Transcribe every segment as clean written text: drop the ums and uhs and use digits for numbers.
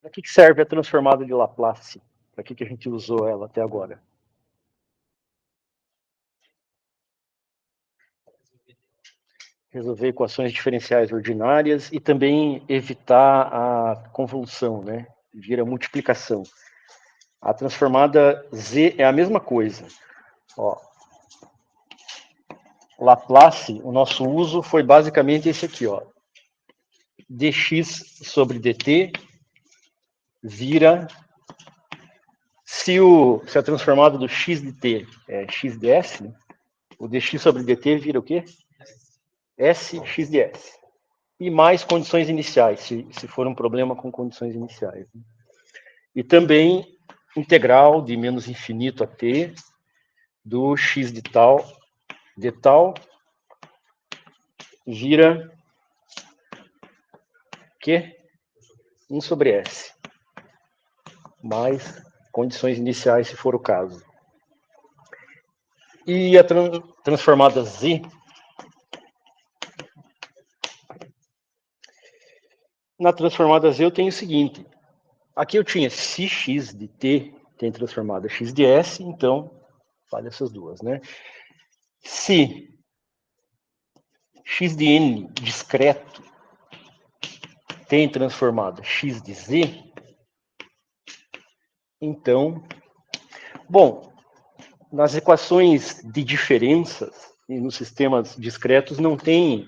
Para que serve a transformada de Laplace? Para que a gente usou ela até agora? Resolver equações diferenciais ordinárias e também evitar a convolução, né? Vira multiplicação. A transformada Z é a mesma coisa. Ó, Laplace, o nosso uso foi basicamente esse aqui, ó. dx sobre dt vira, se a transformada do x de t é x de s, né, o dx sobre dt vira o quê? S x de s. E mais condições iniciais, se for um problema com condições iniciais. Né? E também integral de menos infinito a t do x de tal vira que 1 sobre s, mais condições iniciais, se for o caso. E a transformada z, na transformada z eu tenho o seguinte, aqui eu tinha se x de t tem transformada x de s, então vale essas duas, né? Se x de n discreto tem transformada x de z, então, bom, nas equações de diferenças e nos sistemas discretos não tem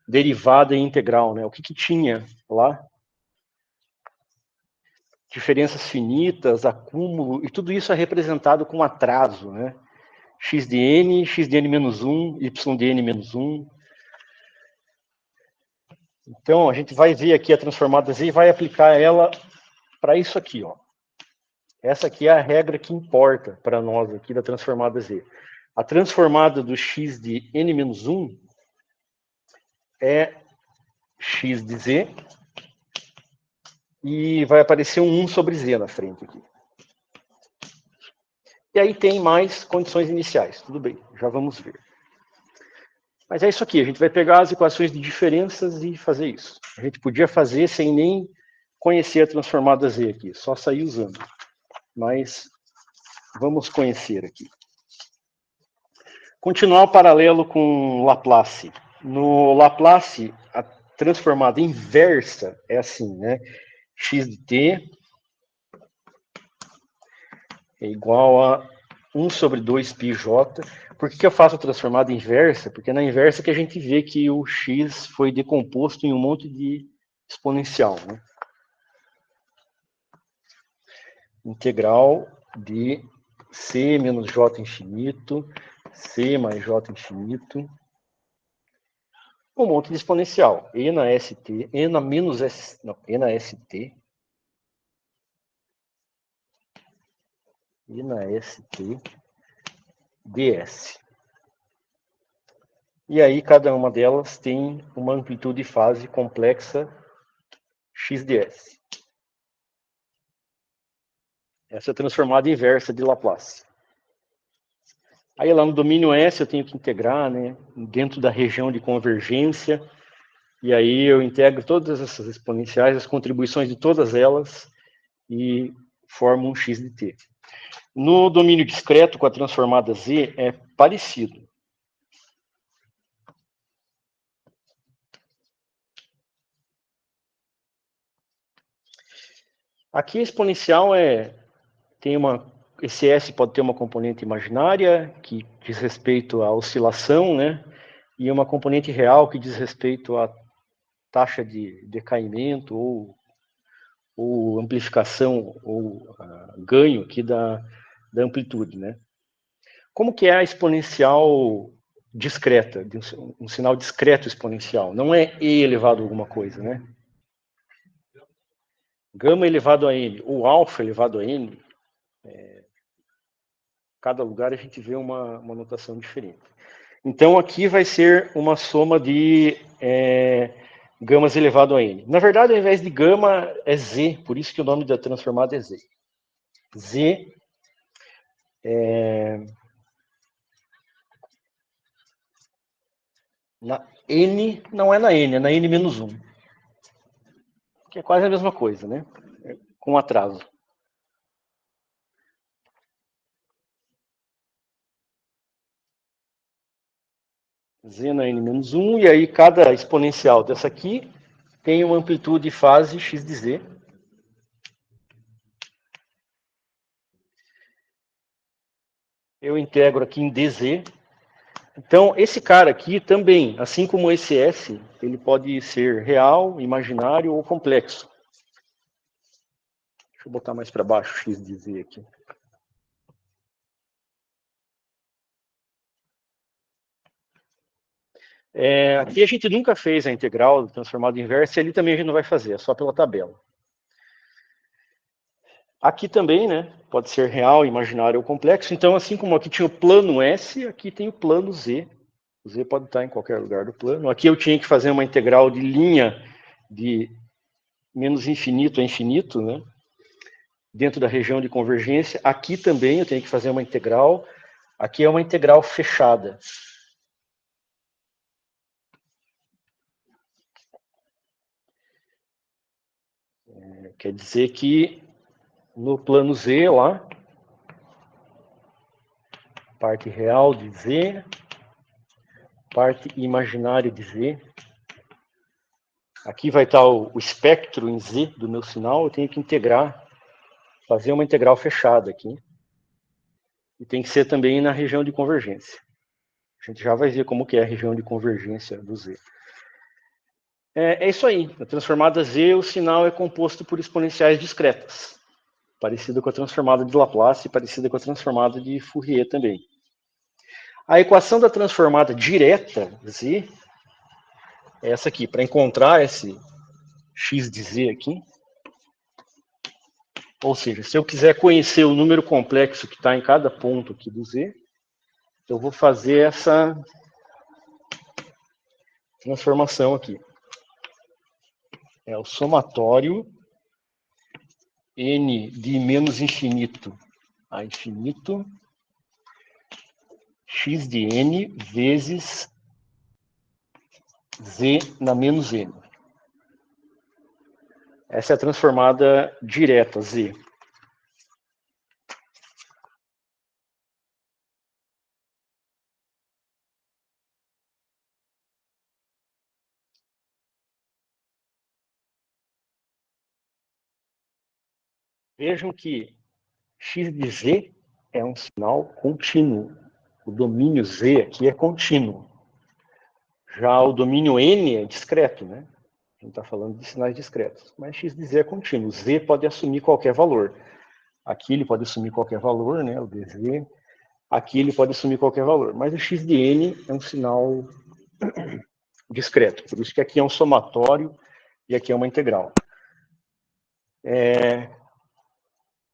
derivada e integral, né? O que tinha lá? Diferenças finitas, acúmulo, e tudo isso é representado com atraso, né? X de n menos 1, y de n menos 1. Então, a gente vai ver aqui a transformada z e vai aplicar ela para isso aqui, ó. Essa aqui é a regra que importa para nós aqui da transformada z. A transformada do x de n menos 1 é x de z e vai aparecer um 1 sobre z na frente aqui. E aí tem mais condições iniciais, tudo bem, já vamos ver. Mas é isso aqui, a gente vai pegar as equações de diferenças e fazer isso. A gente podia fazer sem nem conhecer a transformada z aqui, só sair usando. Mas vamos conhecer aqui. Continuar o paralelo com Laplace. No Laplace, a transformada inversa é assim, né? X de t é igual a 1 sobre 2πj. Por que eu faço a transformada inversa? Porque é na inversa que a gente vê que o x foi decomposto em um monte de exponencial, né? Integral de c menos j infinito, c mais j infinito, um monte de exponencial. E na ST, E na menos S, não, E na ST, E na ST, ds. E aí cada uma delas tem uma amplitude e fase complexa x ds. Essa é a transformada inversa de Laplace. Aí lá no domínio S eu tenho que integrar, né, dentro da região de convergência, e aí eu integro todas essas exponenciais, as contribuições de todas elas, e formo um x de t. No domínio discreto, com a transformada z, é parecido. Aqui a exponencial esse S pode ter uma componente imaginária, que diz respeito à oscilação, né? E uma componente real, que diz respeito à taxa de decaimento, ou amplificação, ou ganho aqui da amplitude, né? Como que é a exponencial discreta, um sinal discreto exponencial? Não é e elevado a alguma coisa, né? Gama elevado a n, ou alfa elevado a n, cada lugar a gente vê uma notação diferente. Então, aqui vai ser uma soma de gamas elevado a n. Na verdade, ao invés de gama, é z, por isso que o nome da transformada é z. Z na n, não é na n, é na n menos 1. Que é quase a mesma coisa, né? com atraso. Z na n-1, e aí cada exponencial dessa aqui tem uma amplitude fase x de z. Eu integro aqui em dz. Então, esse cara aqui também, assim como esse S, ele pode ser real, imaginário ou complexo. Deixa eu botar mais para baixo x de z aqui. Aqui a gente nunca fez a integral do transformado inverso, e ali também a gente não vai fazer, é só pela tabela. Aqui também, né, pode ser real, imaginário ou complexo. Então, assim como aqui tinha o plano S, aqui tem o plano Z. O Z pode estar em qualquer lugar do plano. Aqui eu tinha que fazer uma integral de linha de menos infinito a infinito, né, dentro da região de convergência. Aqui também eu tenho que fazer uma integral. Aqui é uma integral fechada. Quer dizer que no plano Z lá, parte real de Z, parte imaginária de Z. Aqui vai estar o espectro em Z do meu sinal, eu tenho que integrar, fazer uma integral fechada aqui. E tem que ser também na região de convergência. A gente já vai ver como que é a região de convergência do Z. É isso aí. Na transformada Z, o sinal é composto por exponenciais discretas. Parecida com a transformada de Laplace, parecida com a transformada de Fourier também. A equação da transformada direta Z é essa aqui. Para encontrar esse x de Z aqui, ou seja, se eu quiser conhecer o número complexo que está em cada ponto aqui do Z, eu vou fazer essa transformação aqui. É o somatório n de menos infinito a infinito x de n vezes z na menos n. Essa é a transformada direta, z. Vejam que x de z é um sinal contínuo. O domínio z aqui é contínuo. Já o domínio n é discreto, né? A gente está falando de sinais discretos. Mas x de z é contínuo. Z pode assumir qualquer valor. Aqui ele pode assumir qualquer valor, né? O dz. Aqui ele pode assumir qualquer valor. Mas o x de n é um sinal discreto. Por isso que aqui é um somatório e aqui é uma integral.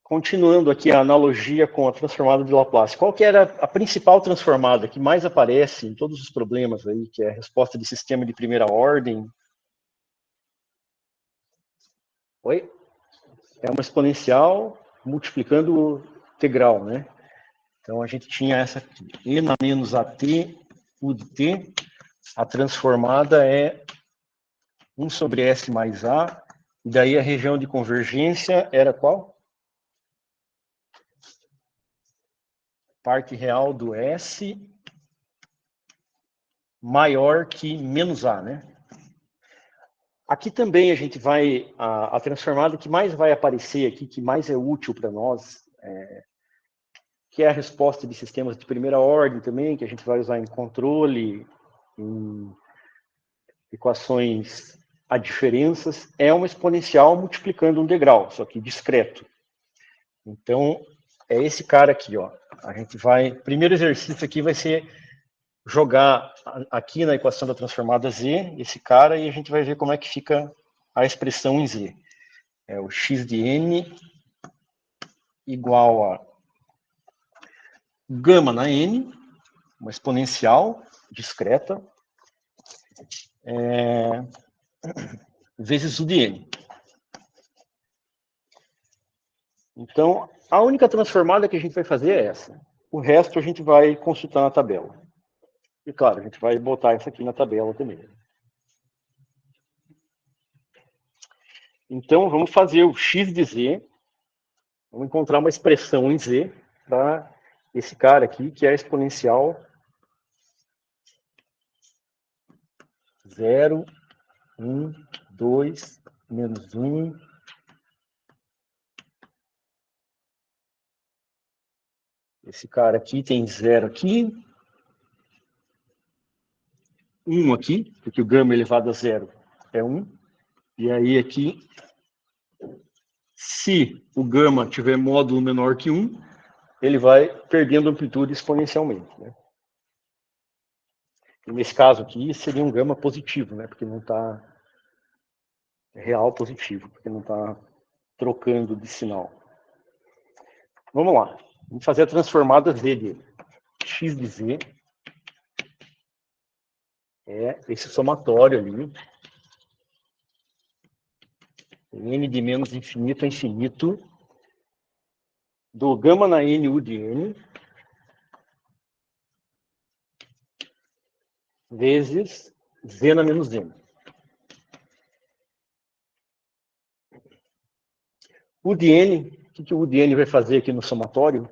Continuando aqui a analogia com a transformada de Laplace. Qual que era a principal transformada que mais aparece em todos os problemas aí, que é a resposta de sistema de primeira ordem? Oi? É uma exponencial multiplicando o integral, né? Então a gente tinha essa aqui, e na menos at u de t, a transformada é 1 sobre s mais a, e daí a região de convergência era qual? Parte real do S maior que menos A, né? Aqui também a gente vai, a transformada que mais vai aparecer aqui, que mais é útil para nós, que é a resposta de sistemas de primeira ordem também, que a gente vai usar em controle, em equações adferenças, é uma exponencial multiplicando um degrau, só que discreto. Então, é esse cara aqui, ó. A gente vai, primeiro exercício aqui vai ser jogar aqui na equação da transformada Z, esse cara, e a gente vai ver como é que fica a expressão em Z. É o x de n igual a gama na n, uma exponencial discreta, vezes u de n. Então, a única transformada que a gente vai fazer é essa. O resto a gente vai consultar na tabela. E claro, a gente vai botar isso aqui na tabela também. Então, vamos fazer o x de z, vamos encontrar uma expressão em z para esse cara aqui, que é a exponencial 0, 1, 2, menos 1. Esse cara aqui tem 0 aqui, 1 aqui, porque o gama elevado a 0 é 1. E aí aqui, se o gama tiver módulo menor que 1, ele vai perdendo amplitude exponencialmente, né? E nesse caso aqui, seria um gama positivo, né? Porque não está real positivo, porque não está trocando de sinal. Vamos lá. Vamos fazer a transformada z dele. X de z é esse somatório ali. N de menos infinito a infinito do gama na n u de n vezes z na menos n. U de n, o que o U de n vai fazer aqui no somatório?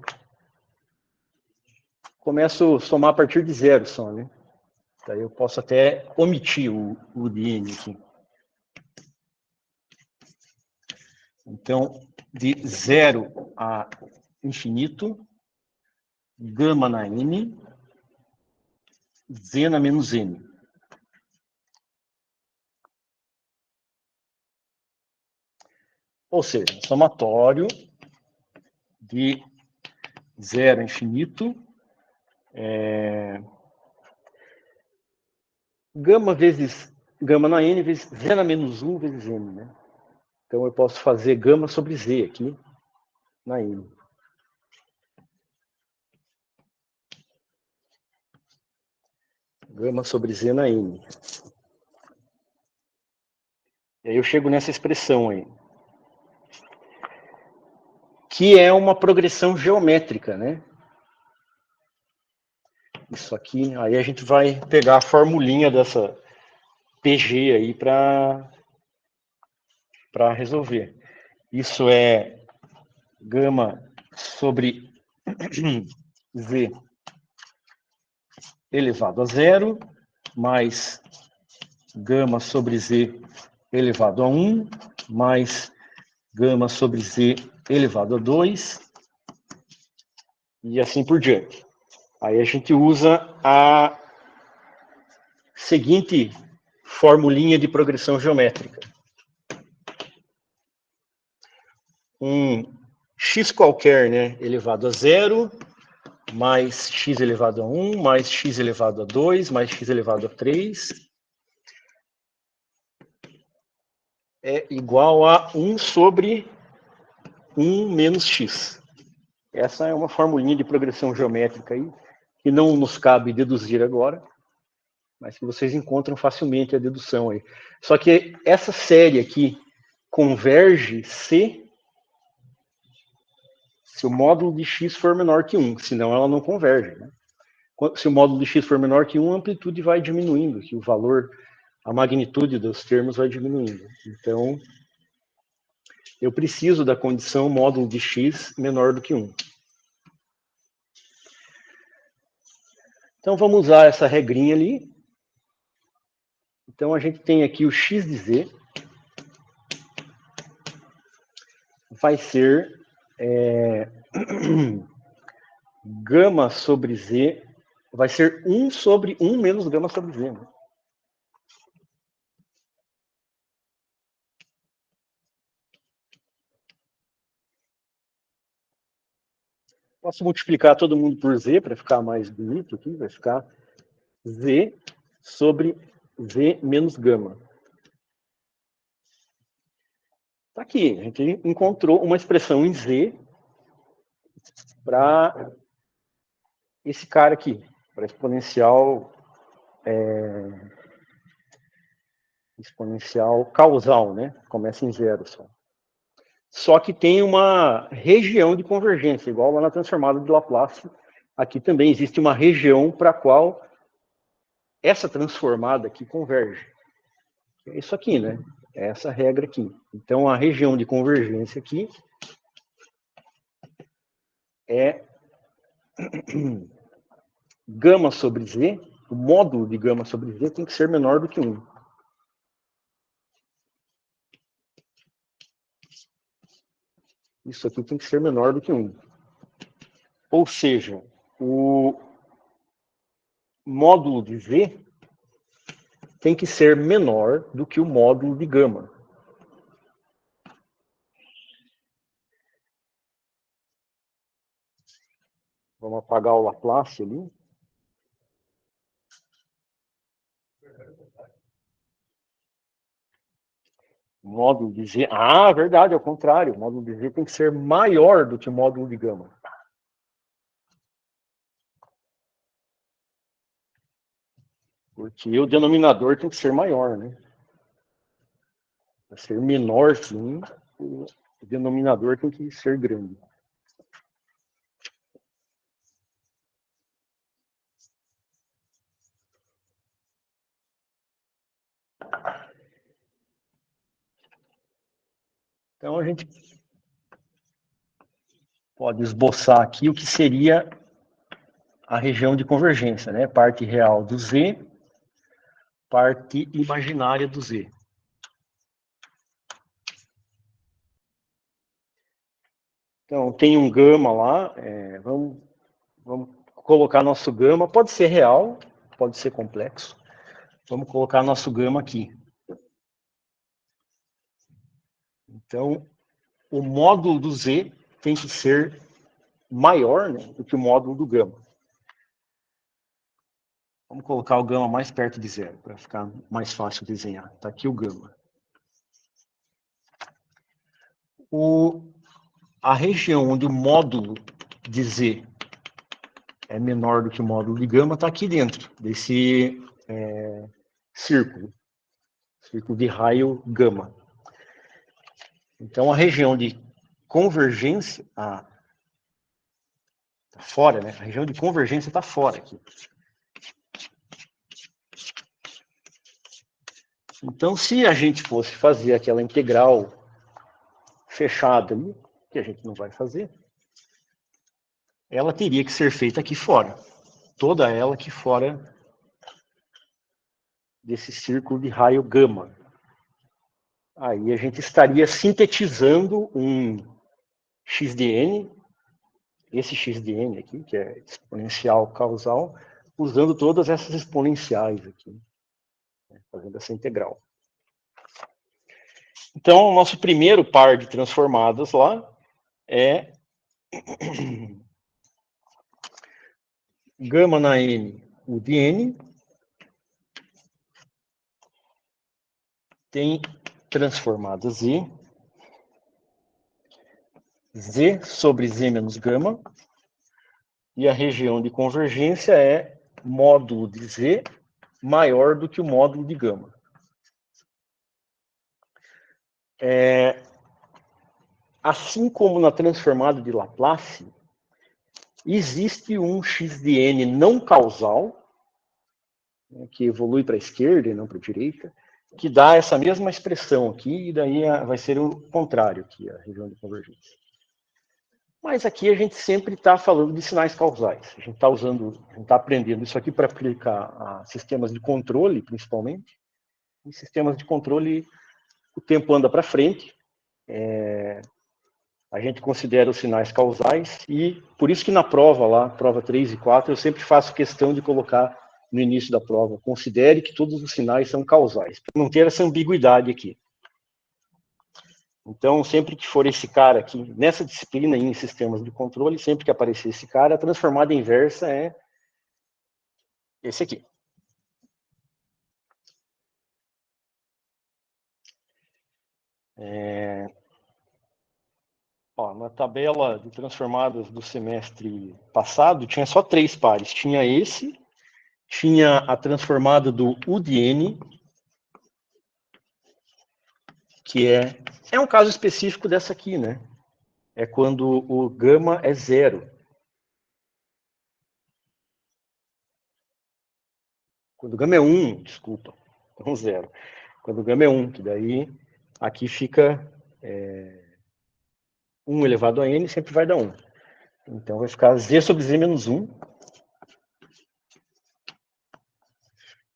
Começo a somar a partir de 0 só, né? Daí eu posso até omitir o U de n aqui. Então, de 0 a infinito, gama na n, z na menos n. Ou seja, somatório de 0 a infinito, gama vezes gama na n vezes z na menos 1 vezes n, né? Então eu posso fazer gama sobre z aqui na n. Gama sobre z na n. E aí eu chego nessa expressão aí, que é uma progressão geométrica, né? Isso aqui, aí a gente vai pegar a formulinha dessa PG aí para resolver. Isso é gama sobre z elevado a 0, mais gama sobre z elevado a 1, mais gama sobre z elevado a 2, e assim por diante. Aí a gente usa a seguinte formulinha de progressão geométrica. Um x qualquer, né, elevado a 0, mais x elevado a 1, mais x elevado a 2, mais x elevado a 3, é igual a 1 sobre 1 menos x. Essa é uma formulinha de progressão geométrica aí, que não nos cabe deduzir agora, mas que vocês encontram facilmente a dedução aí. Só que essa série aqui converge se o módulo de x for menor que 1, senão ela não converge, né? Se o módulo de x for menor que 1, a amplitude vai diminuindo, que o valor, a magnitude dos termos vai diminuindo. Então, eu preciso da condição módulo de x menor do que 1. Então, vamos usar essa regrinha ali. Então, a gente tem aqui o x de z vai ser gama sobre z, vai ser 1 sobre 1 menos gama sobre z, né? Posso multiplicar todo mundo por z para ficar mais bonito aqui, vai ficar z sobre z menos gama. Tá aqui, a gente encontrou uma expressão em z para esse cara aqui, para exponencial causal, né? Começa em 0 só. Só que tem uma região de convergência, igual lá na transformada de Laplace. Aqui também existe uma região para a qual essa transformada aqui converge. É isso aqui, né? É essa regra aqui. Então, a região de convergência aqui é gama sobre Z, o módulo de gama sobre Z tem que ser menor do que 1. Isso aqui tem que ser menor do que 1. Ou seja, o módulo de Z tem que ser menor do que o módulo de gama. Vamos apagar o Laplace ali. O módulo de Z... Ah, verdade, ao contrário. O módulo de Z tem que ser maior do que o módulo de gama. Porque o denominador tem que ser maior, né? Para ser menor que 1, o denominador tem que ser grande. Então, a gente pode esboçar aqui o que seria a região de convergência, né? Parte real do Z, parte imaginária do Z. Então, tem um gama lá, vamos colocar nosso gama, pode ser real, pode ser complexo. Vamos colocar nosso gama aqui. Então, o módulo do Z tem que ser maior, né, do que o módulo do gama. Vamos colocar o gama mais perto de zero, para ficar mais fácil desenhar. Está aqui o gama. A região onde o módulo de Z é menor do que o módulo de gama está aqui dentro desse círculo de raio gama. Então, a região de convergência... tá fora, né? A região de convergência está fora aqui. Então, se a gente fosse fazer aquela integral fechada ali, que a gente não vai fazer, ela teria que ser feita aqui fora. Toda ela aqui fora desse círculo de raio gama. Aí a gente estaria sintetizando um xdn, esse xdn aqui, que é exponencial causal, usando todas essas exponenciais aqui, fazendo essa integral. Então, o nosso primeiro par de transformadas lá é gama na n, o de n, tem transformada z, z sobre z menos gama, e a região de convergência é módulo de z maior do que o módulo de gama. Assim como na transformada de Laplace, existe um x de n não causal, né, que evolui para a esquerda e não para a direita, que dá essa mesma expressão aqui, e daí vai ser o contrário aqui, a região de convergência. Mas aqui a gente sempre está falando de sinais causais. A gente está aprendendo isso aqui para aplicar a sistemas de controle, principalmente. Em sistemas de controle, o tempo anda para frente. A gente considera os sinais causais e por isso que na prova lá, prova 3 e 4, eu sempre faço questão de colocar no início da prova, considere que todos os sinais são causais, para não ter essa ambiguidade aqui. Então, sempre que for esse cara aqui, nessa disciplina em sistemas de controle, sempre que aparecer esse cara, a transformada inversa é esse aqui. Na tabela de transformadas do semestre passado, tinha só 3 pares. Tinha esse, tinha a transformada do U de N, que é um caso específico dessa aqui, né? É quando o gama é zero. Quando o gama é 1, desculpa, não zero. Quando o gama é 1, que daí aqui fica 1 elevado a n, sempre vai dar 1. Então vai ficar z sobre z menos 1.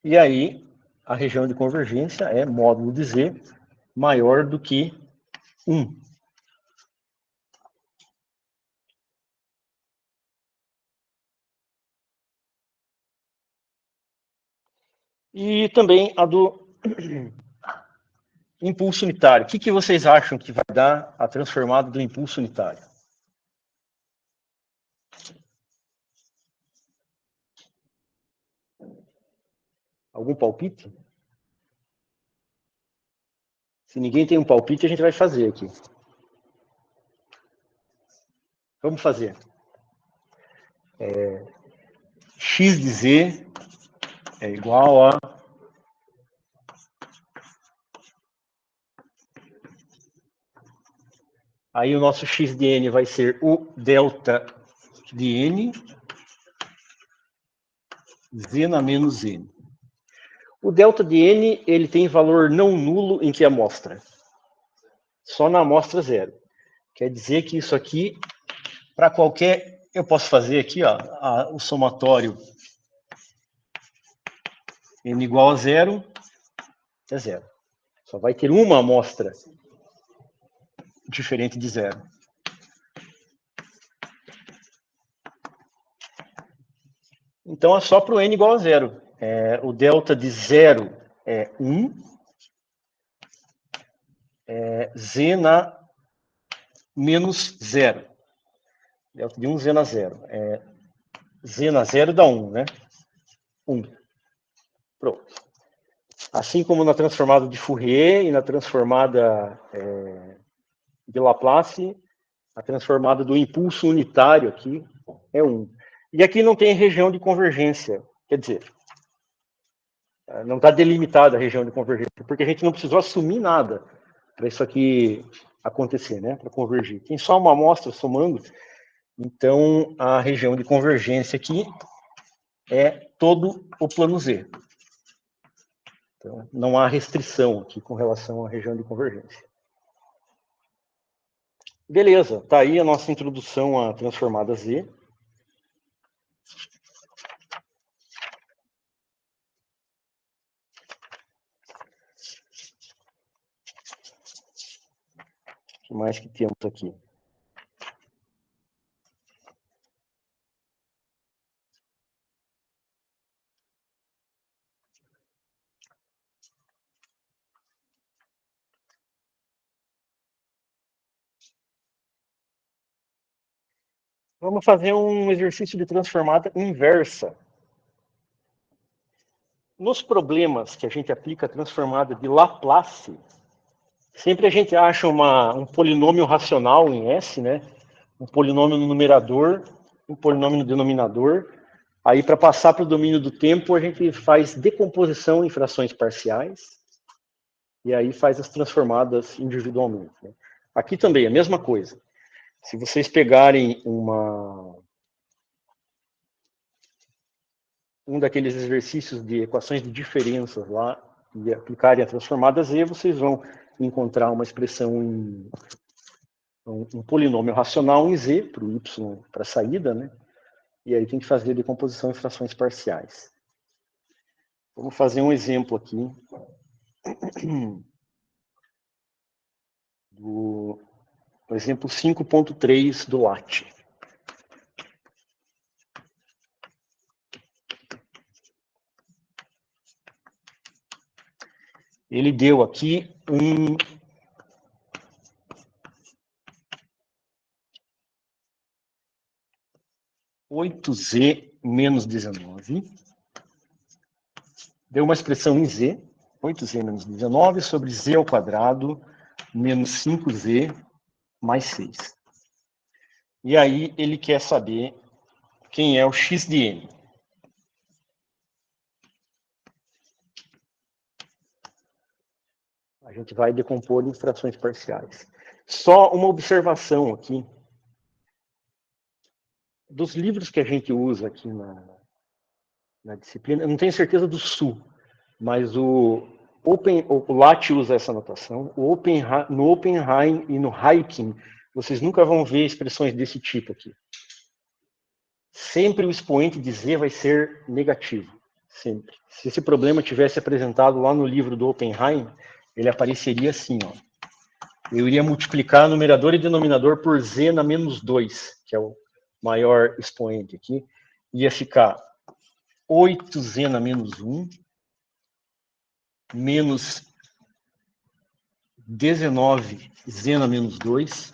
E aí a região de convergência é módulo de z maior do que 1. E também a do impulso unitário. O que vocês acham que vai dar a transformada do impulso unitário? Algum palpite? Se ninguém tem um palpite, a gente vai fazer aqui. Vamos fazer. X de z é igual a aí o nosso x de n vai ser o delta de n, z na menos n. O delta de n, ele tem valor não nulo em que amostra? Só na amostra zero. Quer dizer que isso aqui, para qualquer... Eu posso fazer aqui, ó, o somatório n igual a zero, é zero. Só vai ter uma amostra diferente de zero. Então é só para o n igual a zero. O delta de zero é 1, z na menos zero. Delta de 1, z na zero. Z na zero dá 1, né? 1. Pronto. Assim como na transformada de Fourier e na transformada de Laplace, a transformada do impulso unitário aqui é 1. E aqui não tem região de convergência. Quer dizer, não está delimitada a região de convergência, porque a gente não precisou assumir nada para isso aqui acontecer, né? Para convergir. Tem só uma amostra somando. Então, a região de convergência aqui é todo o plano Z. Então, não há restrição aqui com relação à região de convergência. Beleza, tá aí a nossa introdução à transformada Z. O que mais que temos aqui? Vamos fazer um exercício de transformada inversa. Nos problemas que a gente aplica a transformada de Laplace, sempre a gente acha um polinômio racional em S, né? Um polinômio no numerador, um polinômio no denominador. Aí, para passar para o domínio do tempo, a gente faz decomposição em frações parciais. E aí faz as transformadas individualmente, né? Aqui também, a mesma coisa. Se vocês pegarem um daqueles exercícios de equações de diferenças lá e aplicarem a transformada Z, vocês vão encontrar uma expressão um polinômio racional em Z, para o Y, para a saída, né? E aí tem que fazer a decomposição em frações parciais. Vamos fazer um exemplo aqui do exemplo 5.3 do LAT. Ele deu aqui 8z menos 19. Deu uma expressão em z, 8z menos 19 sobre z ao quadrado menos 5z mais 6. E aí ele quer saber quem é o x de n. A gente vai decompor em frações parciais. Só uma observação aqui. Dos livros que a gente usa aqui na disciplina, eu não tenho certeza do Sul, mas O LaTeX usa essa notação. No Oppenheim e no Haykin, vocês nunca vão ver expressões desse tipo aqui. Sempre o expoente de Z vai ser negativo. Sempre. Se esse problema tivesse apresentado lá no livro do Oppenheim, ele apareceria assim, ó. Eu iria multiplicar numerador e denominador por Z na menos 2, que é o maior expoente aqui. Ia ficar 8Z na menos 1, menos 19Z na menos 2,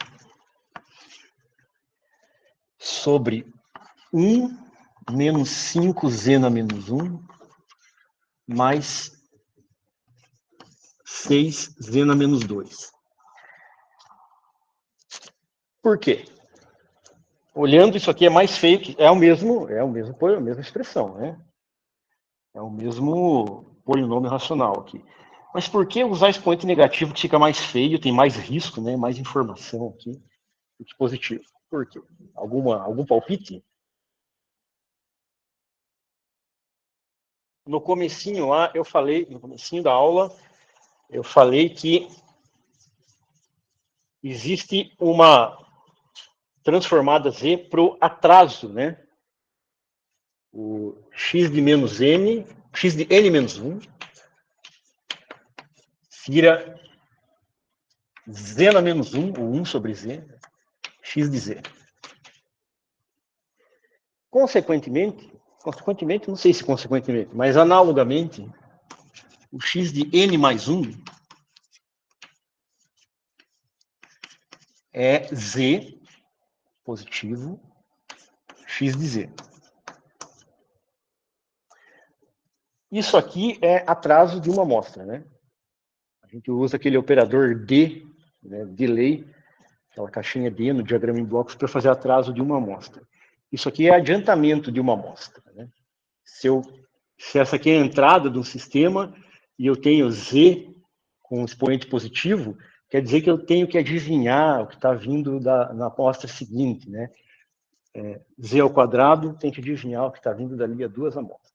sobre 1 menos 5Z na menos 1, mais 6Z na menos 2. Por quê? Olhando isso aqui é mais feio, que é a mesma expressão, né? É o mesmo polinômio racional aqui. Mas por que usar expoente negativo que fica mais feio, tem mais risco, né? Mais informação aqui do que positivo? Por quê? Algum palpite? No comecinho lá, no comecinho da aula, eu falei que existe uma transformada Z para o atraso, né? O x de menos n, x de n menos 1, vira z na menos 1, ou 1 sobre z, x de z. Consequentemente, não sei se consequentemente, mas analogamente, o x de n mais 1 é z positivo x de z. Isso aqui é atraso de uma amostra, né? A gente usa aquele operador D, né, delay, aquela caixinha D no diagrama em blocos para fazer atraso de uma amostra. Isso aqui é adiantamento de uma amostra, né? Se essa aqui é a entrada do sistema e eu tenho Z com expoente positivo, quer dizer que eu tenho que adivinhar o que está vindo na amostra seguinte, né? Z ao quadrado tem que adivinhar o que está vindo dali a duas amostras.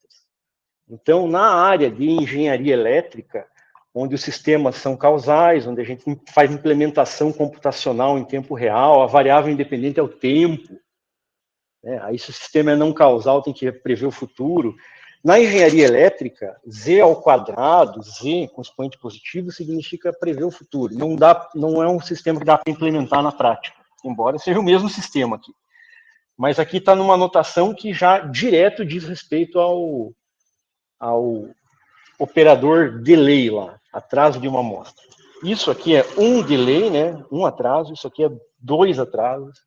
Então, na área de engenharia elétrica, onde os sistemas são causais, onde a gente faz implementação computacional em tempo real, a variável independente é o tempo, né? Aí, se o sistema é não causal, tem que prever o futuro. Na engenharia elétrica, Z ao quadrado, Z com expoente positivo, significa prever o futuro. Não é um sistema que dá para implementar na prática, embora seja o mesmo sistema aqui. Mas aqui está numa notação que já direto diz respeito ao operador delay lá, atraso de uma amostra. Isso aqui é um delay, né? Um atraso, isso aqui é 2 atrasos.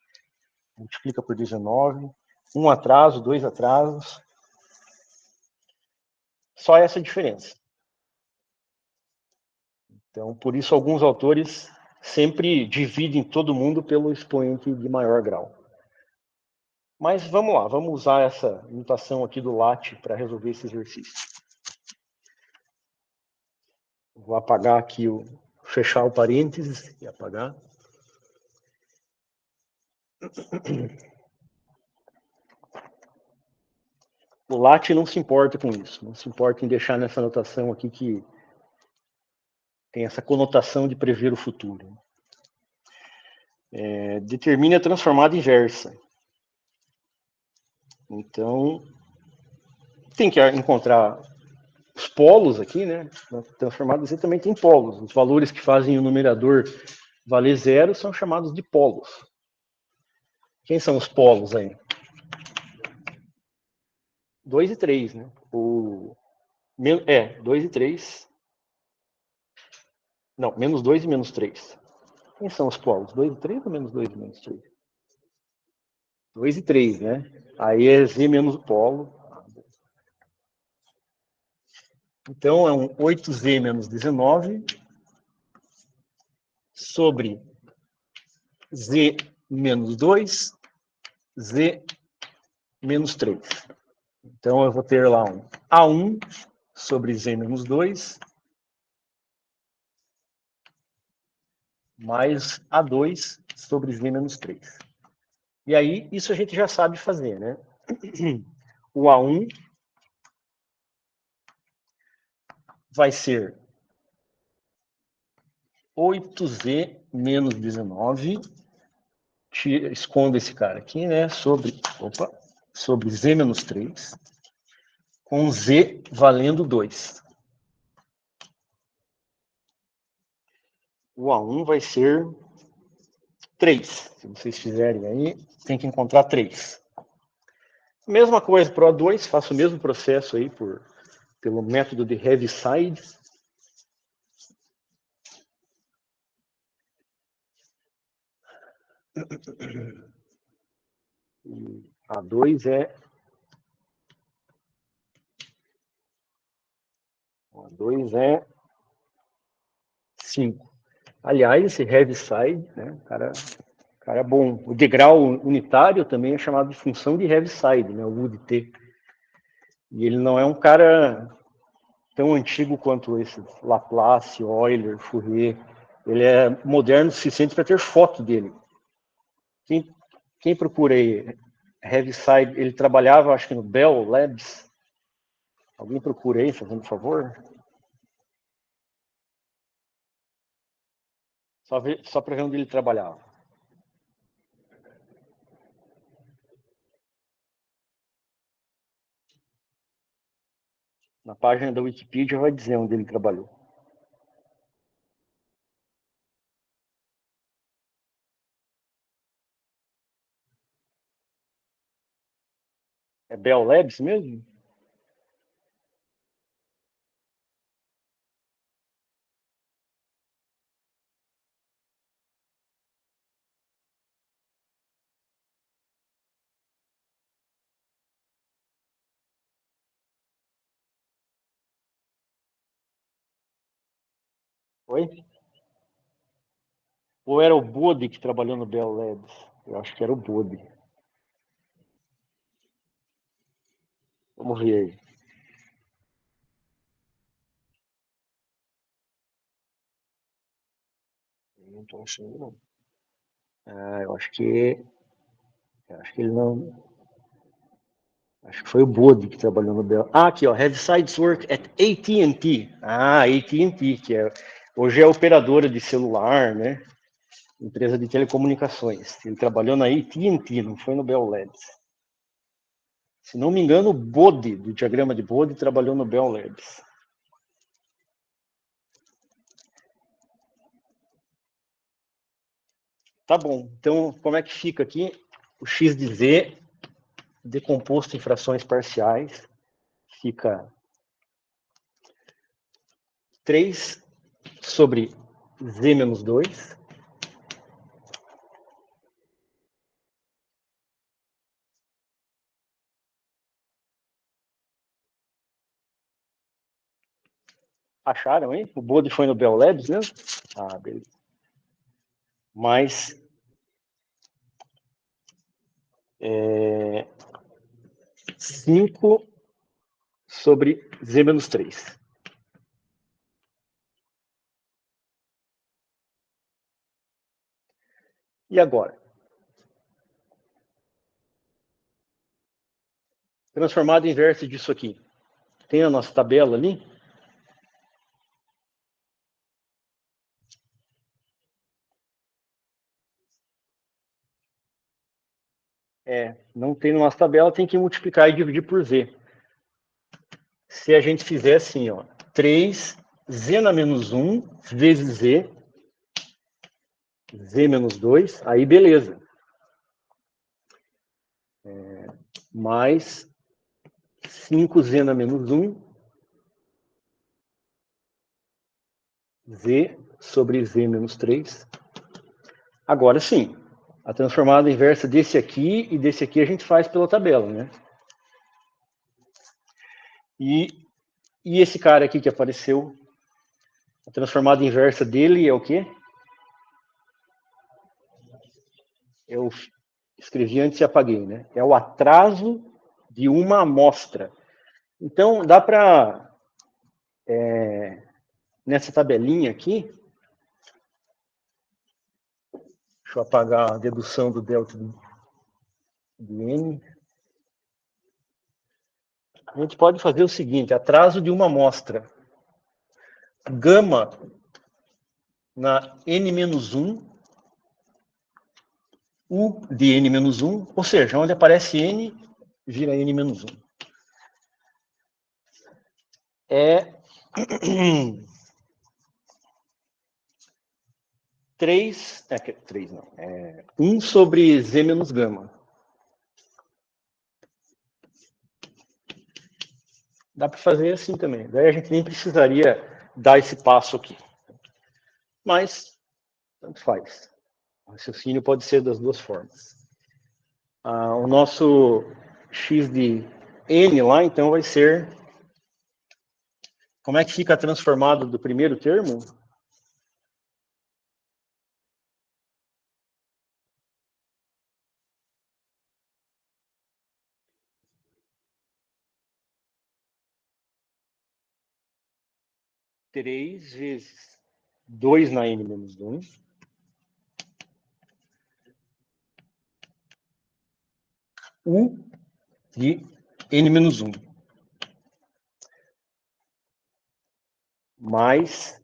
Multiplica por 19. Um atraso, 2 atrasos. Só essa diferença. Então, por isso, alguns autores sempre dividem todo mundo pelo expoente de maior grau. Mas vamos lá, vamos usar essa notação aqui do LaTeX para resolver esse exercício. Vou apagar aqui, fechar o parênteses e apagar. O LaTeX não se importa com isso, não se importa em deixar nessa notação aqui que tem essa conotação de prever o futuro. Determine a transformada inversa. Então, tem que encontrar os polos aqui, né? Na transformada Z também tem polos. Os valores que fazem o numerador valer zero são chamados de polos. Quem são os polos aí? 2 e 3, né? 2 e 3. Não, menos 2 e menos 3. Quem são os polos? 2 e 3 ou menos 2 e menos 3? 2 e 3, né? Aí é Z menos o polo. Então, é um 8Z menos 19 sobre Z menos 2, Z menos 3. Então, eu vou ter lá um A1 sobre Z menos 2, mais A2 sobre Z menos 3. E aí, isso a gente já sabe fazer, né? O A1 vai ser 8z menos 19, escondo esse cara aqui, né, sobre z menos 3, com z valendo 2. O A1 vai ser 3. Se vocês fizerem aí, tem que encontrar 3. Mesma coisa para o A2, faço o mesmo processo aí pelo método de Heaviside. A2 é... A2 é 5. Aliás, esse Heaviside, né, cara é bom. O degrau unitário também é chamado de função de Heaviside, né, o UDT. E ele não é um cara tão antigo quanto esse Laplace, Euler, Fourier. Ele é moderno o suficiente para ter foto dele. Quem procura aí, Heaviside, ele trabalhava, acho que no Bell Labs. Alguém procura aí, fazendo favor? Só para ver onde ele trabalhava. Na página da Wikipedia vai dizer onde ele trabalhou. É Bell Labs mesmo? Oi? Ou era o Bode que trabalhou no Bell Labs? Eu acho que era o Bode. Vamos ver aí. Não estou achando, não. Eu acho que ele não. Acho que foi o Bode que trabalhou no Bell. Aqui, ó. Heaviside's work at AT&T. AT&T, que hoje é operadora de celular, né? Empresa de telecomunicações. Ele trabalhou na AT&T, não foi no Bell Labs. Se não me engano, o Bode, do diagrama de Bode, trabalhou no Bell Labs. Tá bom. Então, como é que fica aqui? O x de z, decomposto em frações parciais, fica 3 sobre z menos 2. Acharam, hein? O Bode foi no Bell Labs, né? Beleza. Mais 5 sobre z menos 3. E agora? Transformado inverso disso aqui. Tem a nossa tabela ali? Não tem na nossa tabela, tem que multiplicar e dividir por z. Se a gente fizer assim, ó, 3z na menos 1 vezes z menos 2, aí beleza. Mais 5z na menos 1, z sobre z menos 3. Agora sim, a transformada inversa desse aqui e desse aqui a gente faz pela tabela, né? E esse cara aqui que apareceu, a transformada inversa dele é o quê? Eu escrevi antes e apaguei, né? É o atraso de uma amostra. Então, dá para, nessa tabelinha aqui, deixa eu apagar a dedução do delta de n. A gente pode fazer o seguinte, atraso de uma amostra. Gama na n-1, U de n-1, ou seja, onde aparece n, vira n-1. É 3, 3 não, 1 sobre z menos gama. Dá para fazer assim também. Daí a gente nem precisaria dar esse passo aqui. Mas, tanto faz. O raciocínio pode ser das duas formas. O nosso x de n lá, então, vai ser... Como é que fica transformado do primeiro termo? Três vezes 2 na n menos 1. U de n menos 1. Mais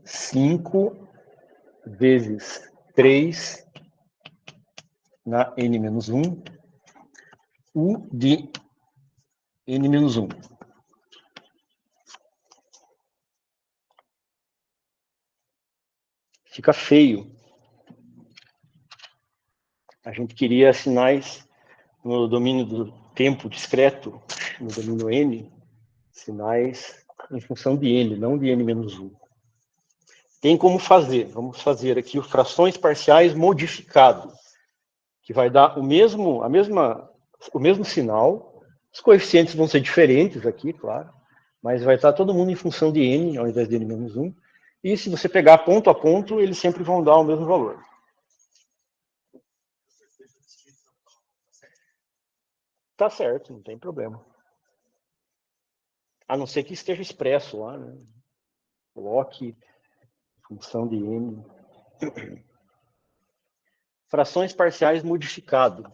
5 vezes 3 na n menos 1. U de n menos 1. Fica feio. A gente queria sinais no domínio do tempo discreto, no domínio n, sinais em função de n, não de n menos 1. Tem como fazer. Vamos fazer aqui o frações parciais modificado, que vai dar o mesmo sinal. Os coeficientes vão ser diferentes aqui, claro, mas vai estar todo mundo em função de n, ao invés de n menos 1. E se você pegar ponto a ponto, eles sempre vão dar o mesmo valor. Tá certo, não tem problema. A não ser que esteja expresso lá, né? Coloque função de n. Frações parciais modificado.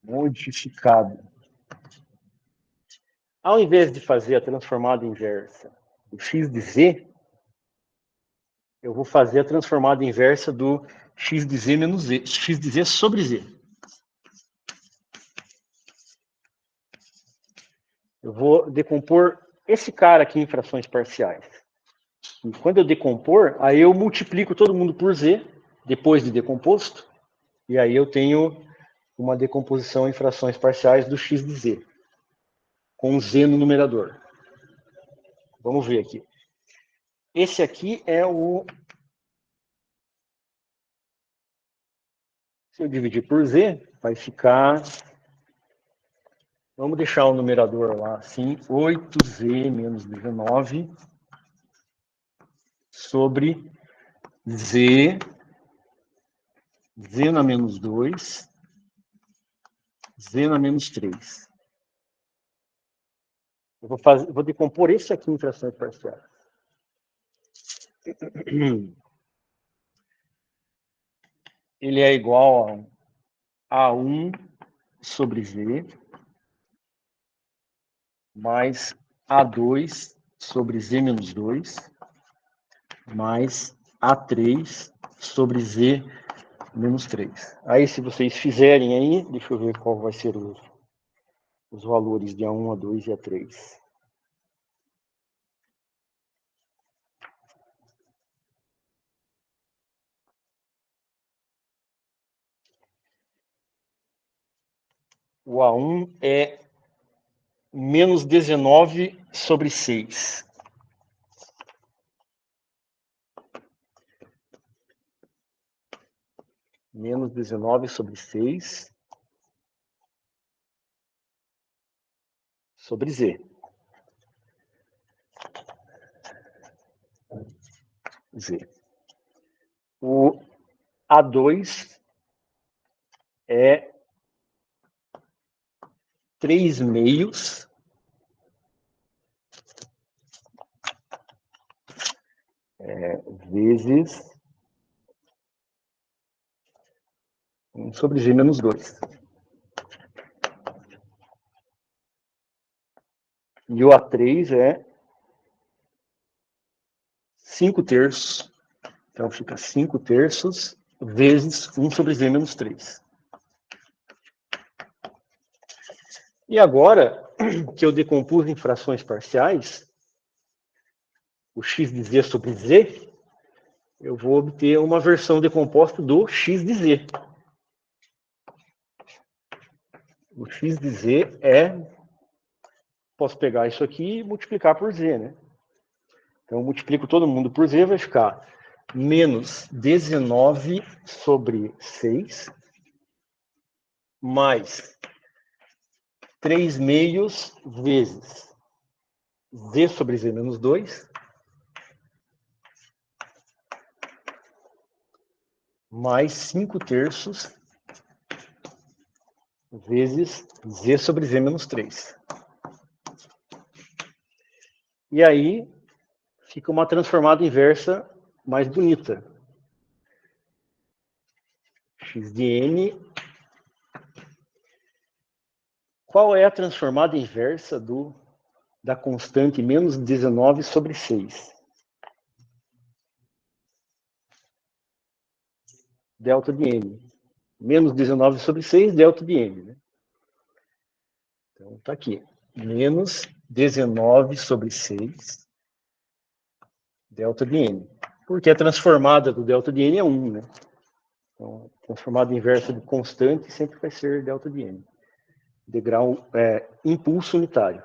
Modificado. Ao invés de fazer a transformada inversa do x de z, eu vou fazer a transformada inversa do x de z menos z, x de z sobre z. Eu vou decompor esse cara aqui em frações parciais. E quando eu decompor, aí eu multiplico todo mundo por z, depois de decomposto, e aí eu tenho uma decomposição em frações parciais do x de z, com z no numerador. Vamos ver aqui. Esse aqui é o... Se eu dividir por z, vai ficar... Vamos deixar o numerador lá assim, 8z menos 19 sobre z na menos 2, z na menos 3. Eu vou decompor esse aqui em frações parciais. Ele é igual a 1 sobre z mais A2 sobre z menos 2 mais A3 sobre z menos 3. Aí, se vocês fizerem aí, deixa eu ver qual vai ser os valores de A1, A2 e A3. O A1 é menos 19 sobre 6. Menos 19 sobre 6 sobre z. Z. O A2 é 3 meios vezes 1 sobre z menos 2. E o A3 é 5 terços. Então fica 5 terços vezes 1 sobre z menos 3. E agora que eu decompus em frações parciais, o x de z sobre z, eu vou obter uma versão decomposta do x de z. O x de z posso pegar isso aqui e multiplicar por z, né? Então, eu multiplico todo mundo por z, vai ficar menos 19 sobre 6, mais 3 meios vezes z sobre z menos 2, mais 5 terços vezes z sobre z menos 3. E aí, fica uma transformada inversa mais bonita. X de n. Qual é a transformada inversa da constante menos 19 sobre 6? Delta de n. Menos 19 sobre 6, delta de n. Né? Então, está aqui. Menos 19 sobre 6, delta de n. Porque a transformada do delta de n é 1, né? Então, a transformada inversa de constante sempre vai ser delta de n. Degrau impulso unitário.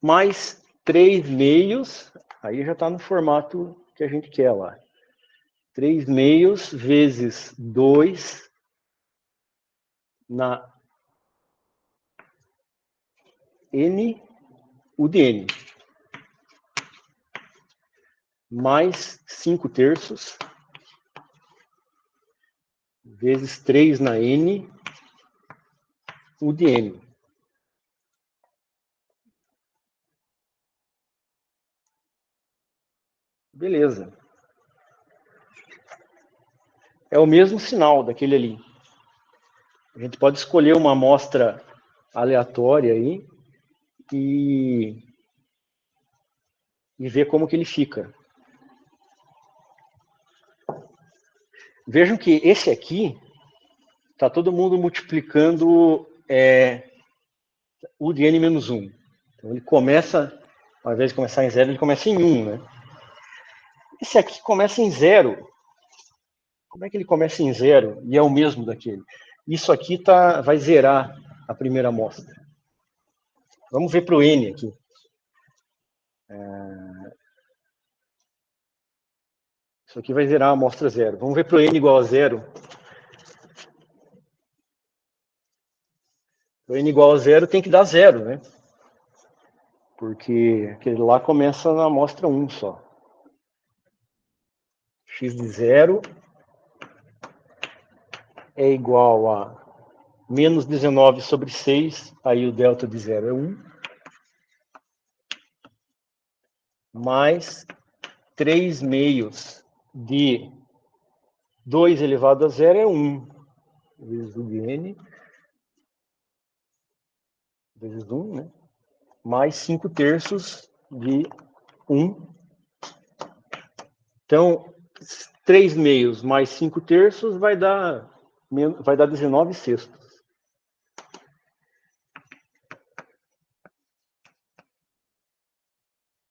Mais 3 meios, aí já está no formato que a gente quer lá. 3 meios vezes 2 na n, u de n. Mais 5 terços vezes 3 na n, u de n. Beleza. É o mesmo sinal daquele ali. A gente pode escolher uma amostra aleatória aí e ver como que ele fica. Vejam que esse aqui está todo mundo multiplicando u de n menos 1. Então ele começa, ao invés de começar em 0, ele começa em 1, né? Esse aqui começa em 0. Como é que ele começa em 0 e é o mesmo daquele? Isso aqui vai zerar a primeira amostra. Vamos ver para o n aqui. Isso aqui vai zerar a amostra 0. Vamos ver para o n igual a 0. O n igual a 0 tem que dar 0, né? Porque aquele lá começa na amostra 1 só. X de 0 é igual a menos 19 sobre 6, aí o delta de 0 é 1, mais 3 meios de 2 elevado a 0 é 1, vezes u de n, vezes 1, né? Mais 5 terços de 1. Então, 3 meios mais 5 terços vai dar 19 sextos.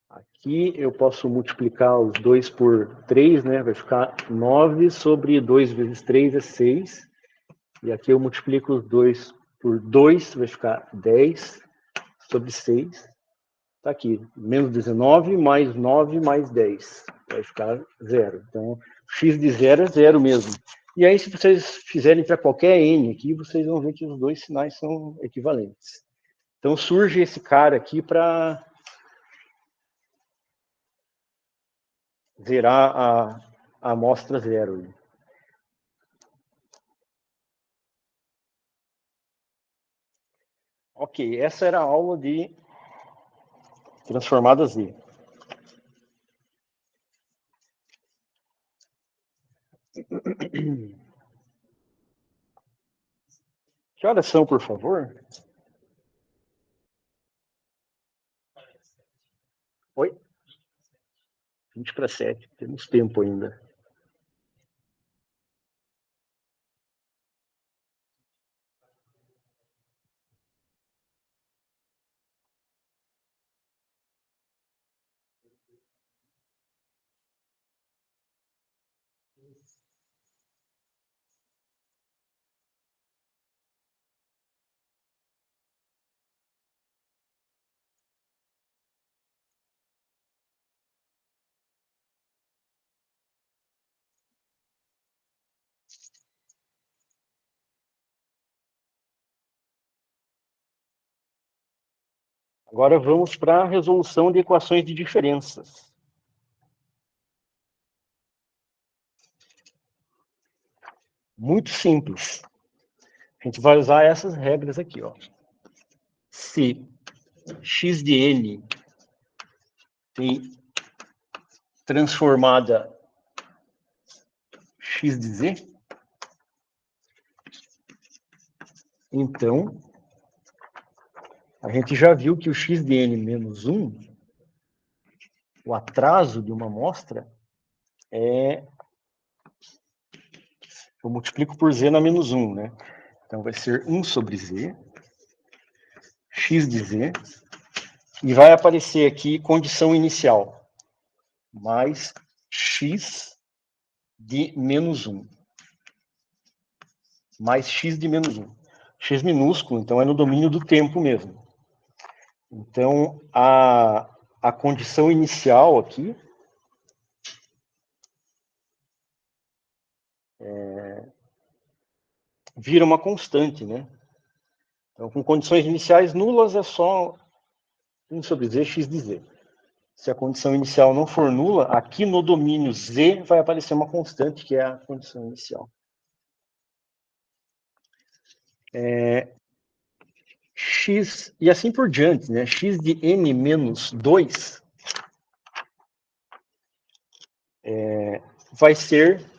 Aqui eu posso multiplicar os 2 por 3, né? Vai ficar 9 sobre 2 vezes 3 é 6. E aqui eu multiplico os 2 por 2, vai ficar 10 sobre 6. Está aqui, menos 19 mais 9 mais 10. Vai ficar 0. Então, x de 0 é 0 mesmo. E aí, se vocês fizerem para qualquer n aqui, vocês vão ver que os dois sinais são equivalentes. Então, surge esse cara aqui para zerar a amostra 0. Ok, essa era a aula de transformada Z. Que horas são, por favor? Oi? 20 para 7. Temos tempo ainda. Agora vamos para a resolução de equações de diferenças. Muito simples. A gente vai usar essas regras aqui, ó. Se x de n tem transformada x de z, então a gente já viu que o x de n menos 1, o atraso de uma amostra, eu multiplico por z na menos 1, né? Então vai ser 1 sobre z, x de z, e vai aparecer aqui condição inicial, mais x de menos 1, mais x de menos 1. X minúsculo, então é no domínio do tempo mesmo. Então, a condição inicial aqui vira uma constante, né? Então, com condições iniciais nulas, é só 1 sobre z, x de z. Se a condição inicial não for nula, aqui no domínio z vai aparecer uma constante, que é a condição inicial. X, e assim por diante, né? X de n menos 2 vai ser,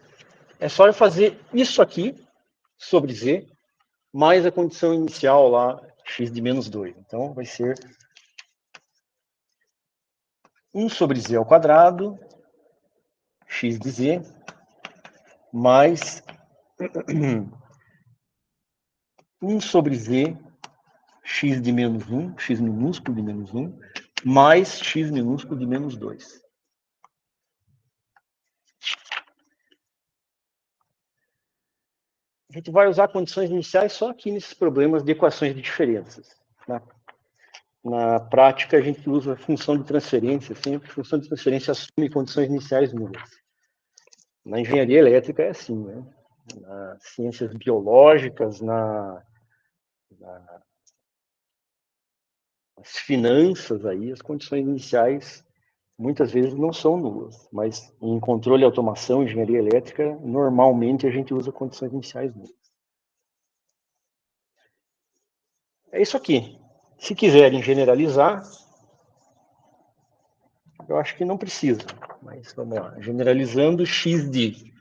é só eu fazer isso aqui sobre z, mais a condição inicial lá, x de menos 2. Então, vai ser 1 sobre z ao quadrado, x de z, mais 1 sobre z, x de menos 1, x minúsculo de menos 1, mais x minúsculo de menos 2. A gente vai usar condições iniciais só aqui nesses problemas de equações de diferenças. Na prática, a gente usa a função de transferência, sempre a função de transferência assume condições iniciais nulas. Na engenharia elétrica é assim, né? Nas ciências biológicas, nas finanças, aí, as condições iniciais muitas vezes não são nulas, mas em controle, automação, engenharia elétrica, normalmente a gente usa condições iniciais nulas. É isso aqui. Se quiserem generalizar, eu acho que não precisa, mas vamos lá. Generalizando, x de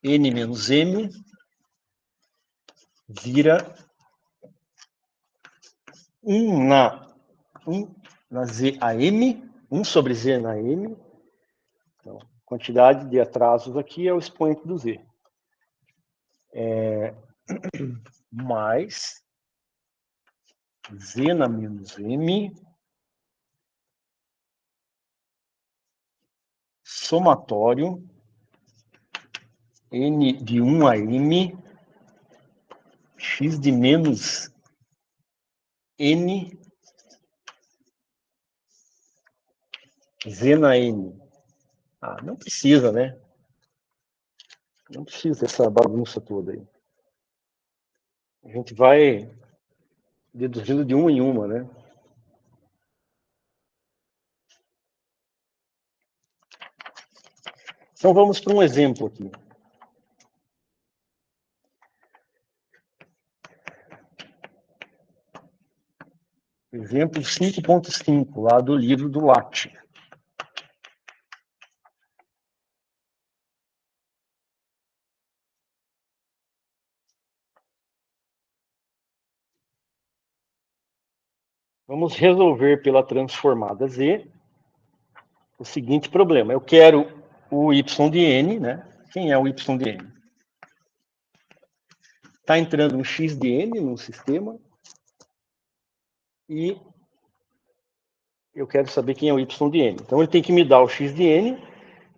n menos m vira 1 na z a m, 1 sobre z na m. Então, quantidade de atrasos aqui é o expoente do z. Mais z na menos m somatório n de 1 a m x de menos n z na n. Ah, não precisa, né? Não precisa dessa bagunça toda aí. A gente vai deduzindo de uma em uma, né? Então vamos para um exemplo aqui. Exemplo 5.5, lá do livro do Latte. Vamos resolver pela transformada Z o seguinte problema. Eu quero o y de n, né? Quem é o y de n? Está entrando um x de n no sistema e eu quero saber quem é o y de n. Então, ele tem que me dar o x de n,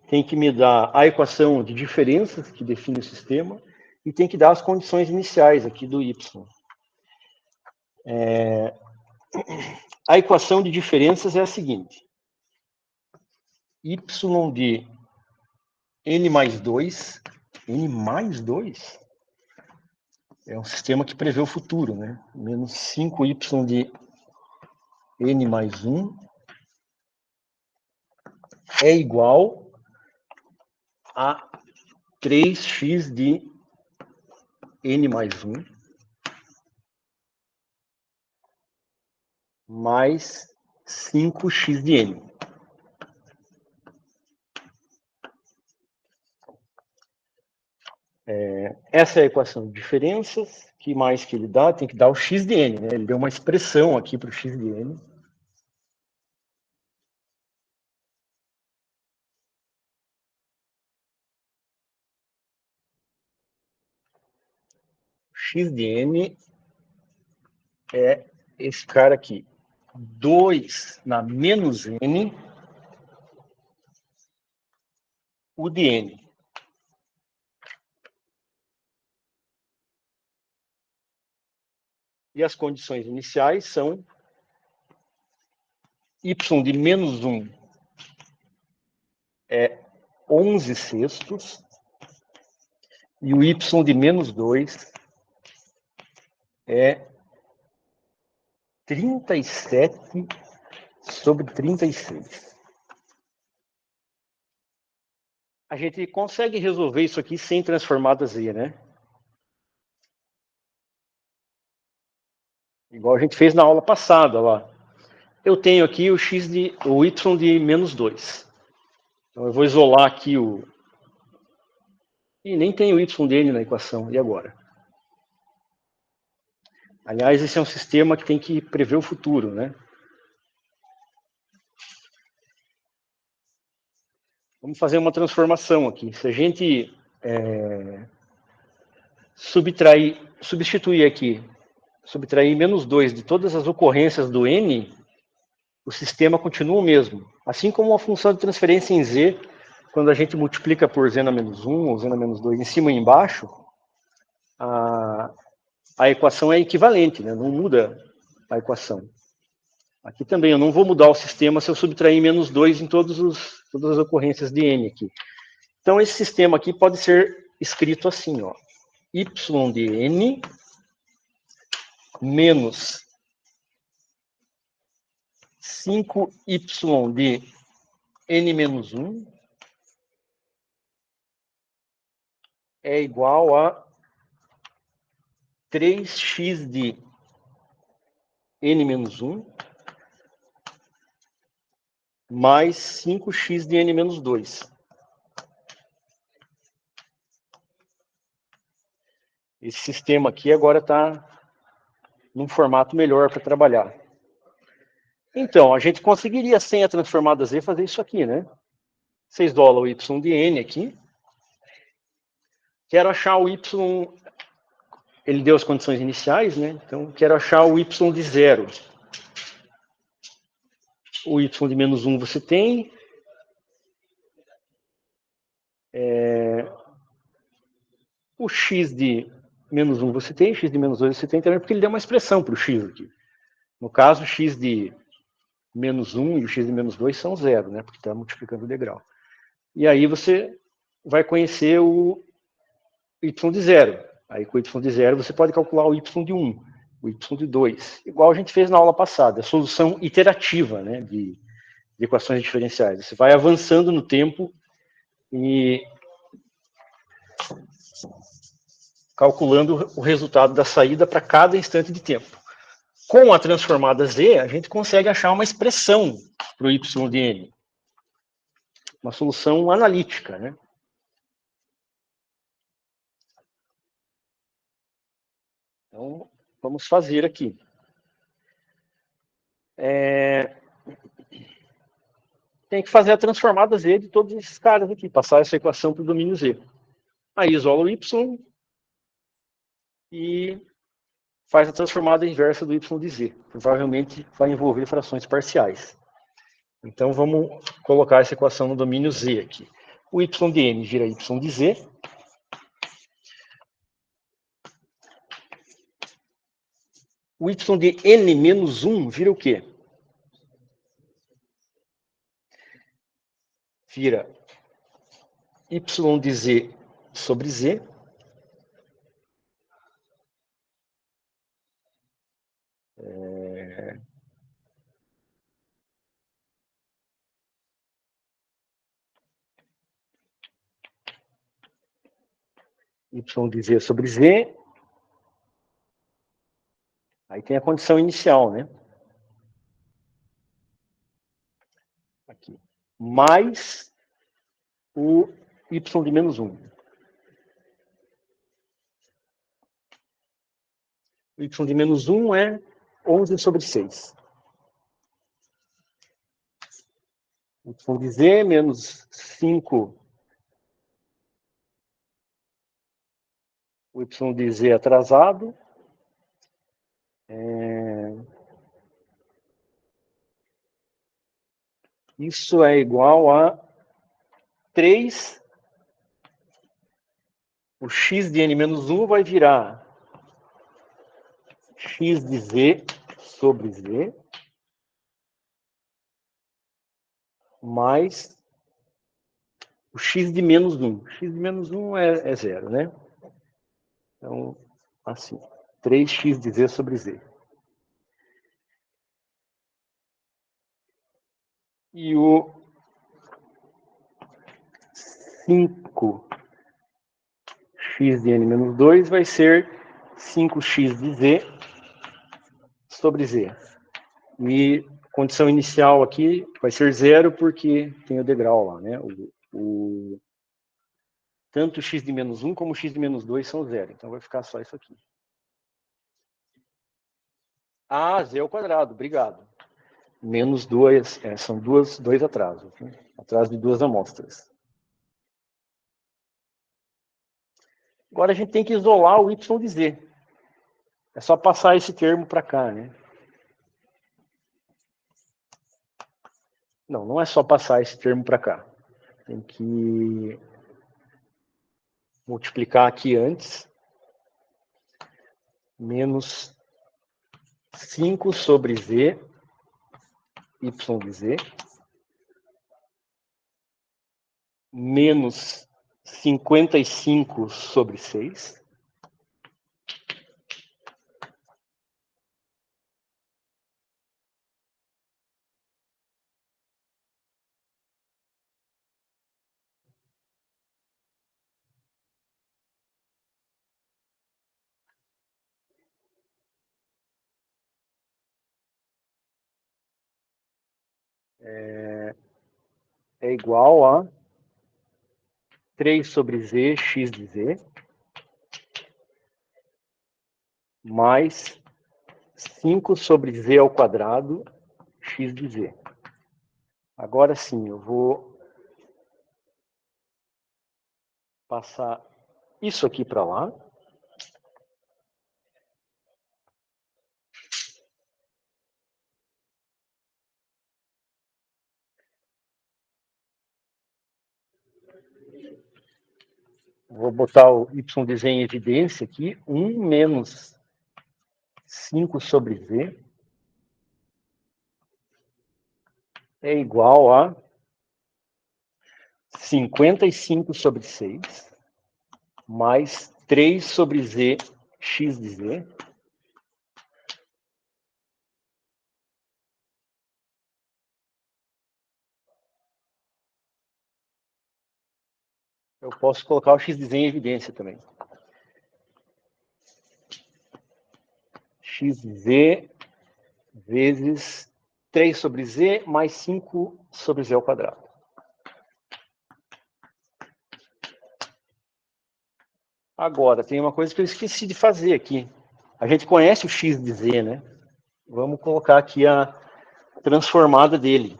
tem que me dar a equação de diferenças que define o sistema e tem que dar as condições iniciais aqui do y. A equação de diferenças é a seguinte. Y de n mais 2, n mais 2 é um sistema que prevê o futuro, né? Menos 5y de n mais 1 é igual a 3x de n mais 1 mais 5x de n. Essa é a equação de diferenças. Que mais que ele dá? Tem que dar o x de n, né? Ele deu uma expressão aqui para o x de n. O x de n é esse cara aqui. 2 na menos n, o de n. E as condições iniciais são y de menos 1 é 11 sextos e o y de menos 2 é 37 sobre 36. A gente consegue resolver isso aqui sem transformada Z, né? Igual a gente fez na aula passada lá. Eu tenho aqui o y de menos 2. Então eu vou isolar aqui o... E nem tem o y de n na equação. E agora? Aliás, esse é um sistema que tem que prever o futuro, né? Vamos fazer uma transformação aqui. Se a gente substituir aqui, subtrair menos 2 de todas as ocorrências do n, o sistema continua o mesmo. Assim como a função de transferência em z, quando a gente multiplica por z na menos 1 ou z na menos 2 em cima e embaixo, a equação é equivalente, né? Não muda a equação. Aqui também eu não vou mudar o sistema se eu subtrair menos 2 em todas as ocorrências de n aqui. Então, esse sistema aqui pode ser escrito assim, ó. Y de n menos 5y de n menos 1 é igual a 3x de n menos 1 mais 5x de n menos 2. Esse sistema aqui agora está num formato melhor para trabalhar. Então, a gente conseguiria, sem a transformada z, fazer isso aqui, né? Você isola o y de n aqui. Quero achar o y... Ele deu as condições iniciais, né? Então, quero achar o y de 0. O y de menos 1 você tem. O x de menos 1 você tem, x de menos 2 você tem também, porque ele deu uma expressão para o x aqui. No caso, o x de menos 1 e o x de menos 2 são 0, né? Porque está multiplicando o degrau. E aí você vai conhecer o y de 0. Aí com o y de 0 você pode calcular o y de 1, o y de 2. Igual a gente fez na aula passada, a solução iterativa, né, de equações diferenciais. Você vai avançando no tempo e calculando o resultado da saída para cada instante de tempo. Com a transformada Z, a gente consegue achar uma expressão para o y de n. Uma solução analítica, né? Então, vamos fazer aqui. Tem que fazer a transformada Z de todos esses caras aqui, passar essa equação para o domínio Z. Aí isola o Y e faz a transformada inversa do Y de Z. Provavelmente vai envolver frações parciais. Então vamos colocar essa equação no domínio Z aqui. O Y de N vira Y de Z. O Y de N menos 1 vira o quê? Vira Y de Z sobre Z. Y de Z sobre Z. Aí tem a condição inicial, né? Aqui. Mais o Y de menos 1. O Y de menos 1 é 11 sobre 6. Y de Z menos 5. O Y de Z atrasado. Isso é igual a 3. O X de N menos 1 vai virar X de Z sobre Z. Mais o X de menos 1. X de menos 1 é 0, né? Então, assim. 3x de Z sobre Z. E o 5x de N menos 2 vai ser 5x de Z sobre Z. E condição inicial aqui vai ser 0 porque tem o degrau lá, né? Tanto x de menos 1 como x de menos 2 são 0. Então vai ficar só isso aqui. Ah, Z ao quadrado, obrigado. Menos 2, são dois atrasos. Né? Atraso de 2 amostras. Agora a gente tem que isolar o Y de Z. É só passar esse termo para cá, né? Não, não é só passar esse termo para cá. Tem que multiplicar aqui antes. Menos 5 sobre Z, Y de Z. Menos 55 sobre 6. É igual a 3 sobre Z, X de Z, mais 5 sobre Z ao quadrado, X de Z. Agora sim, eu vou passar isso aqui para lá. Vou botar o Y de Z em evidência aqui. 1 menos 5 sobre Z é igual a 55 sobre 6 mais 3 sobre Z, X de Z. Eu posso colocar o X de Z em evidência também. X de Z vezes 3 sobre Z mais 5 sobre Z ao quadrado. Agora, tem uma coisa que eu esqueci de fazer aqui. A gente conhece o X de Z, né? Vamos colocar aqui a transformada dele.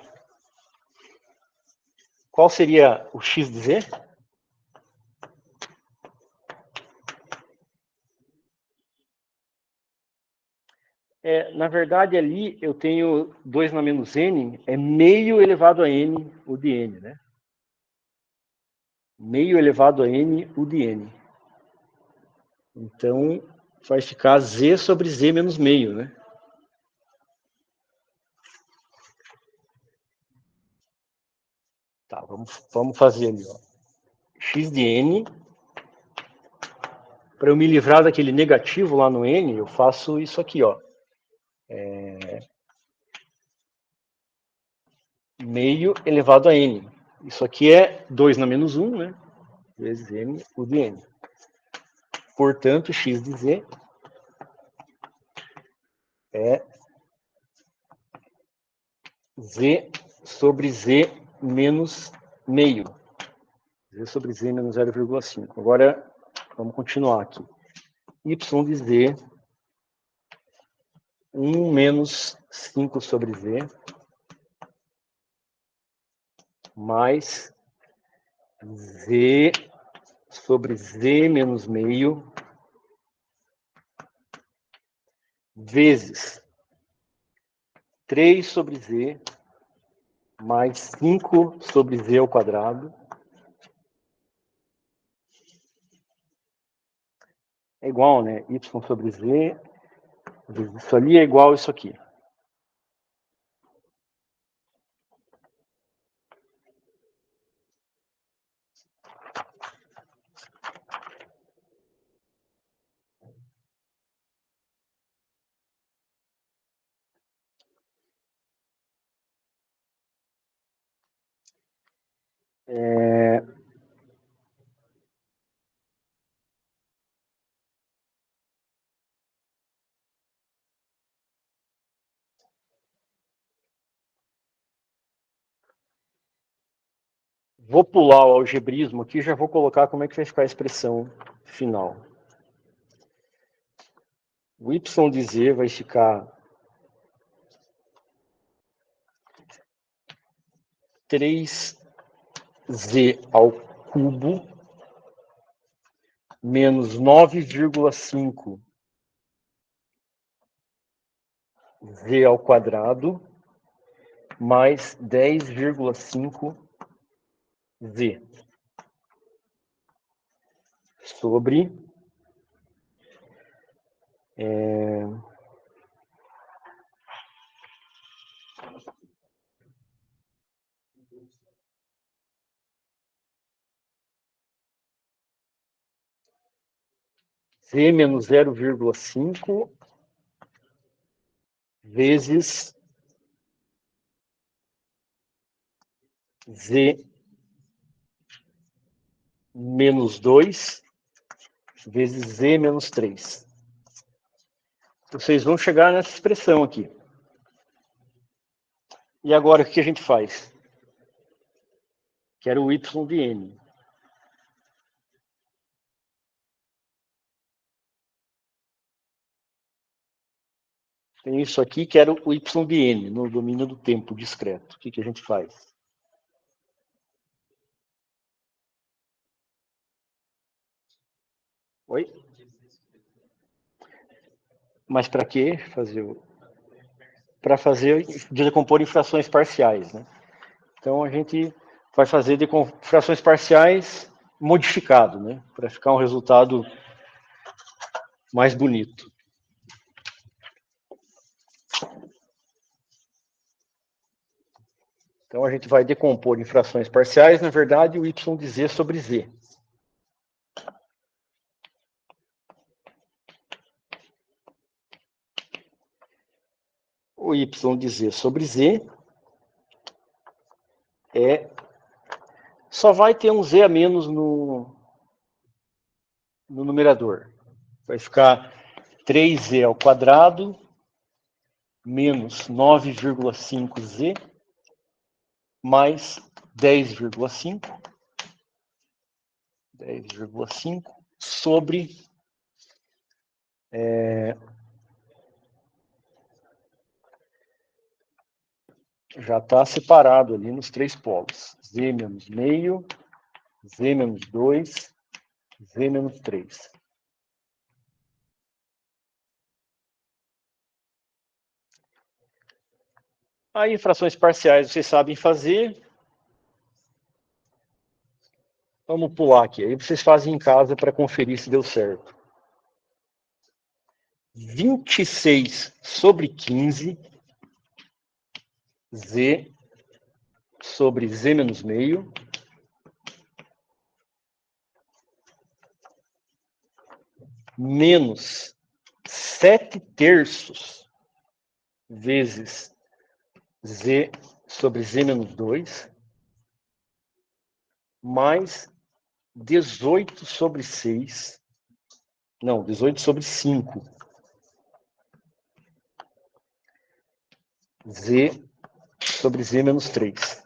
Qual seria o x de z? Na verdade, ali eu tenho 2 na menos n, é meio elevado a n o de n, né? Meio elevado a n o de n. Então, vai ficar z sobre z menos meio, né? Tá, vamos fazer ali, ó. X de n. Para eu me livrar daquele negativo lá no n, eu faço isso aqui, ó. Meio elevado a n. Isso aqui é 2 na menos 1, né? Vezes n, o de n. Portanto, x de z é z sobre z menos meio. Z sobre z menos 0,5. Agora, vamos continuar aqui. Y de z, 1 menos 5 sobre z, mais z sobre z menos meio, vezes 3 sobre z, mais 5 sobre z ao quadrado, é igual, né? Y sobre z, isso ali é igual a isso aqui. Vou pular o algebrismo aqui e já vou colocar como é que vai ficar a expressão final. O y de z vai ficar 3z ao cubo menos 9,5 z ao quadrado mais 10,5 z sobre z menos 0,5 vezes z menos 2 vezes z menos 3. Vocês vão chegar nessa expressão aqui. E agora, o que a gente faz? Quero o y de n. Tem isso aqui, quero o y de n, no domínio do tempo discreto. O que a gente faz? Oi? Mas para que fazer o... Para fazer, decompor em frações parciais, né? Então, a gente vai fazer de frações parciais modificado, né? Para ficar um resultado mais bonito. Então, a gente vai decompor em frações parciais, na verdade, o y de z sobre z. O y de z sobre z só vai ter um z a menos no numerador. Vai ficar 3z ao quadrado menos 9,5z mais 10,5 sobre já está separado ali nos três polos. Z menos meio, Z menos 2, Z menos 3. Aí, frações parciais vocês sabem fazer. Vamos pular aqui. Aí vocês fazem em casa para conferir se deu certo. 26 sobre 15, Z sobre Z menos meio, menos 7/3 vezes Z sobre Z menos 2, mais 18 sobre 6, não, 18 sobre 5, Z sobre Z menos 3.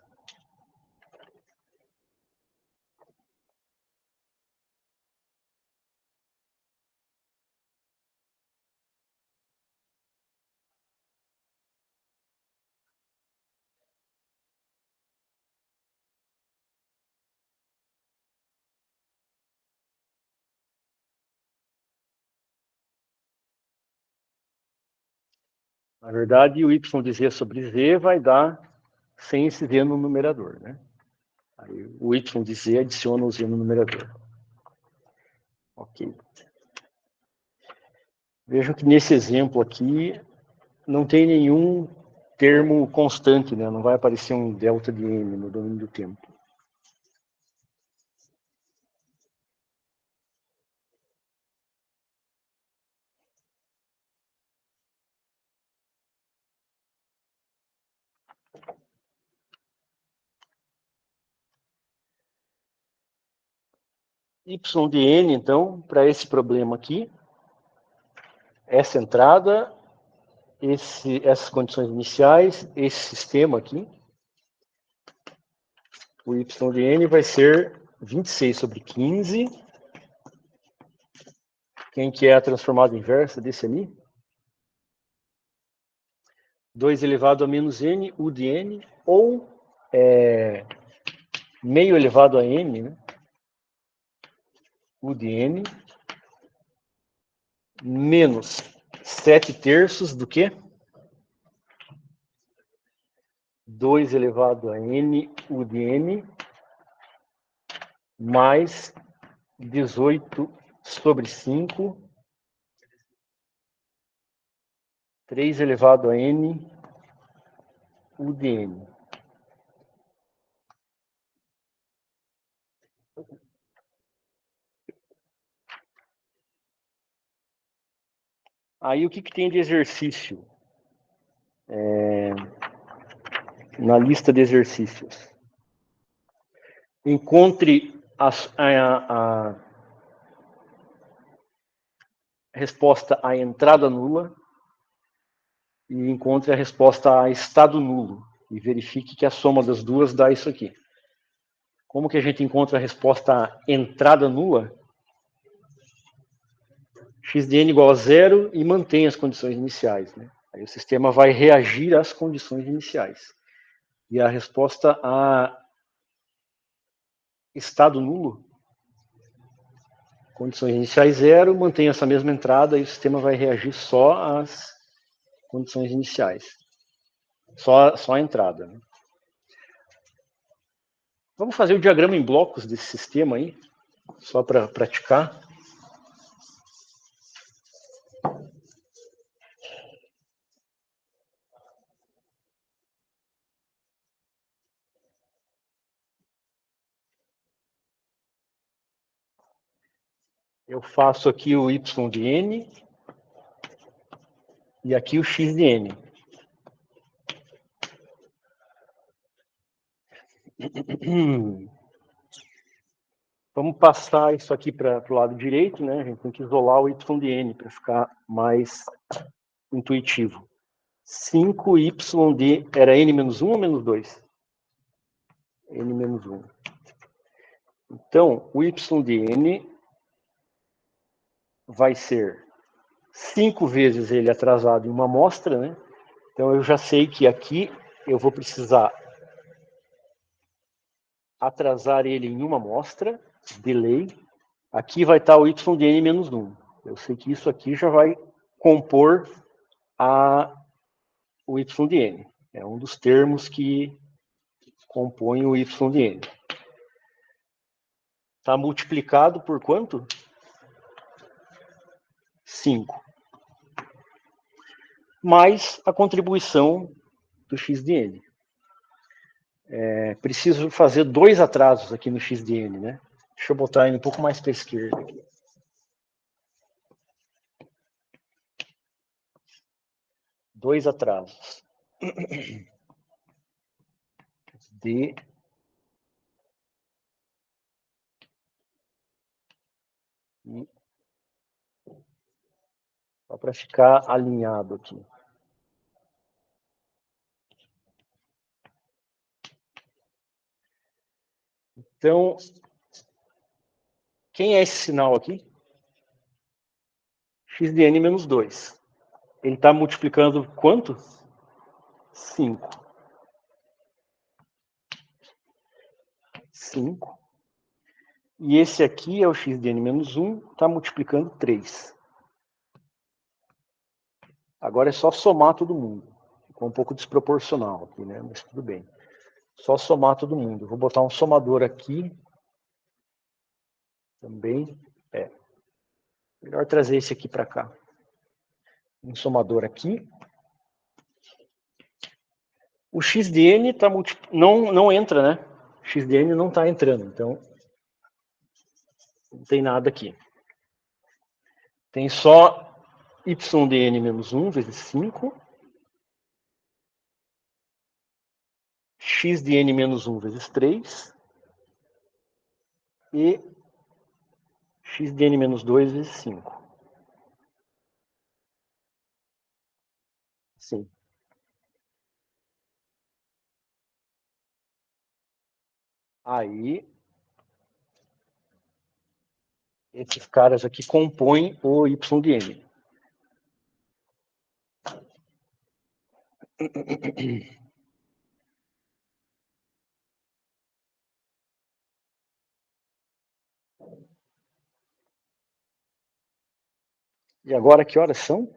Na verdade, o y de z sobre z vai dar sem esse z no numerador, né? Aí o y de z adiciona o z no numerador. Ok. Vejam que nesse exemplo aqui não tem nenhum termo constante, né? Não vai aparecer um delta de n no domínio do tempo. Y de n, então, para esse problema aqui, essa entrada, essas condições iniciais, esse sistema aqui, o y de n vai ser 26 sobre 15. Quem que é a transformada inversa desse ali? 2 elevado a menos n, u de n, ou meio elevado a n, né? U de n, menos 7/3 do que? 2 elevado a n, u de n, mais 18 sobre 5, 3 elevado a n, u de n. Aí o que tem de exercício na lista de exercícios? Encontre a resposta à entrada nula e encontre a resposta a estado nulo. E verifique que a soma das duas dá isso aqui. Como que a gente encontra a resposta à entrada nula? X de n igual a 0 e mantém as condições iniciais, né? Aí o sistema vai reagir às condições iniciais. E a resposta a estado nulo, condições iniciais 0, mantém essa mesma entrada e o sistema vai reagir só às condições iniciais. Só a entrada, né? Vamos fazer o diagrama em blocos desse sistema aí, só para praticar. Eu faço aqui o y de n e aqui o x de n. Vamos passar isso aqui para o lado direito, né? A gente tem que isolar o y de n para ficar mais intuitivo. 5y de... Era n menos 1 ou menos 2? N menos 1. Então, o y de n vai ser 5 vezes ele atrasado em uma amostra, né? Então, eu já sei que aqui eu vou precisar atrasar ele em uma amostra, delay. Aqui vai estar o y de n menos 1. Eu sei que isso aqui já vai compor o y de n. É um dos termos que compõem o y de n. Está multiplicado por quanto? 5. Mais a contribuição do x de n. Preciso fazer 2 atrasos aqui no x de n, né? Deixa eu botar ele um pouco mais para a esquerda aqui. Dois atrasos. D e só para ficar alinhado aqui. Então, quem é esse sinal aqui? X de n menos 2. Ele está multiplicando quanto? 5. 5. E esse aqui é o x de n menos 1, está multiplicando 3. Agora é só somar todo mundo. Ficou um pouco desproporcional aqui, né? Mas tudo bem. Só somar todo mundo. Vou botar um somador aqui. Também. Melhor trazer esse aqui para cá. Um somador aqui. O x de n tá não entra, né? O x de n não está entrando, então não tem nada aqui. Tem só y de n menos 1 vezes 5. X de n menos 1 vezes 3. E x de n menos 2 vezes 5. Sim. Aí, esses caras aqui compõem o y de n. E agora que horas são?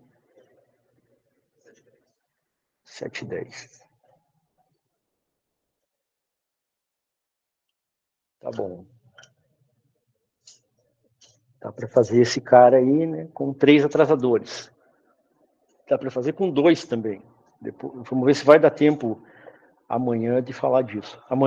7h10. Tá bom. Dá para fazer esse cara aí, né, com 3 atrasadores. Dá para fazer com 2 também. Depois, vamos ver se vai dar tempo amanhã de falar disso. Amanhã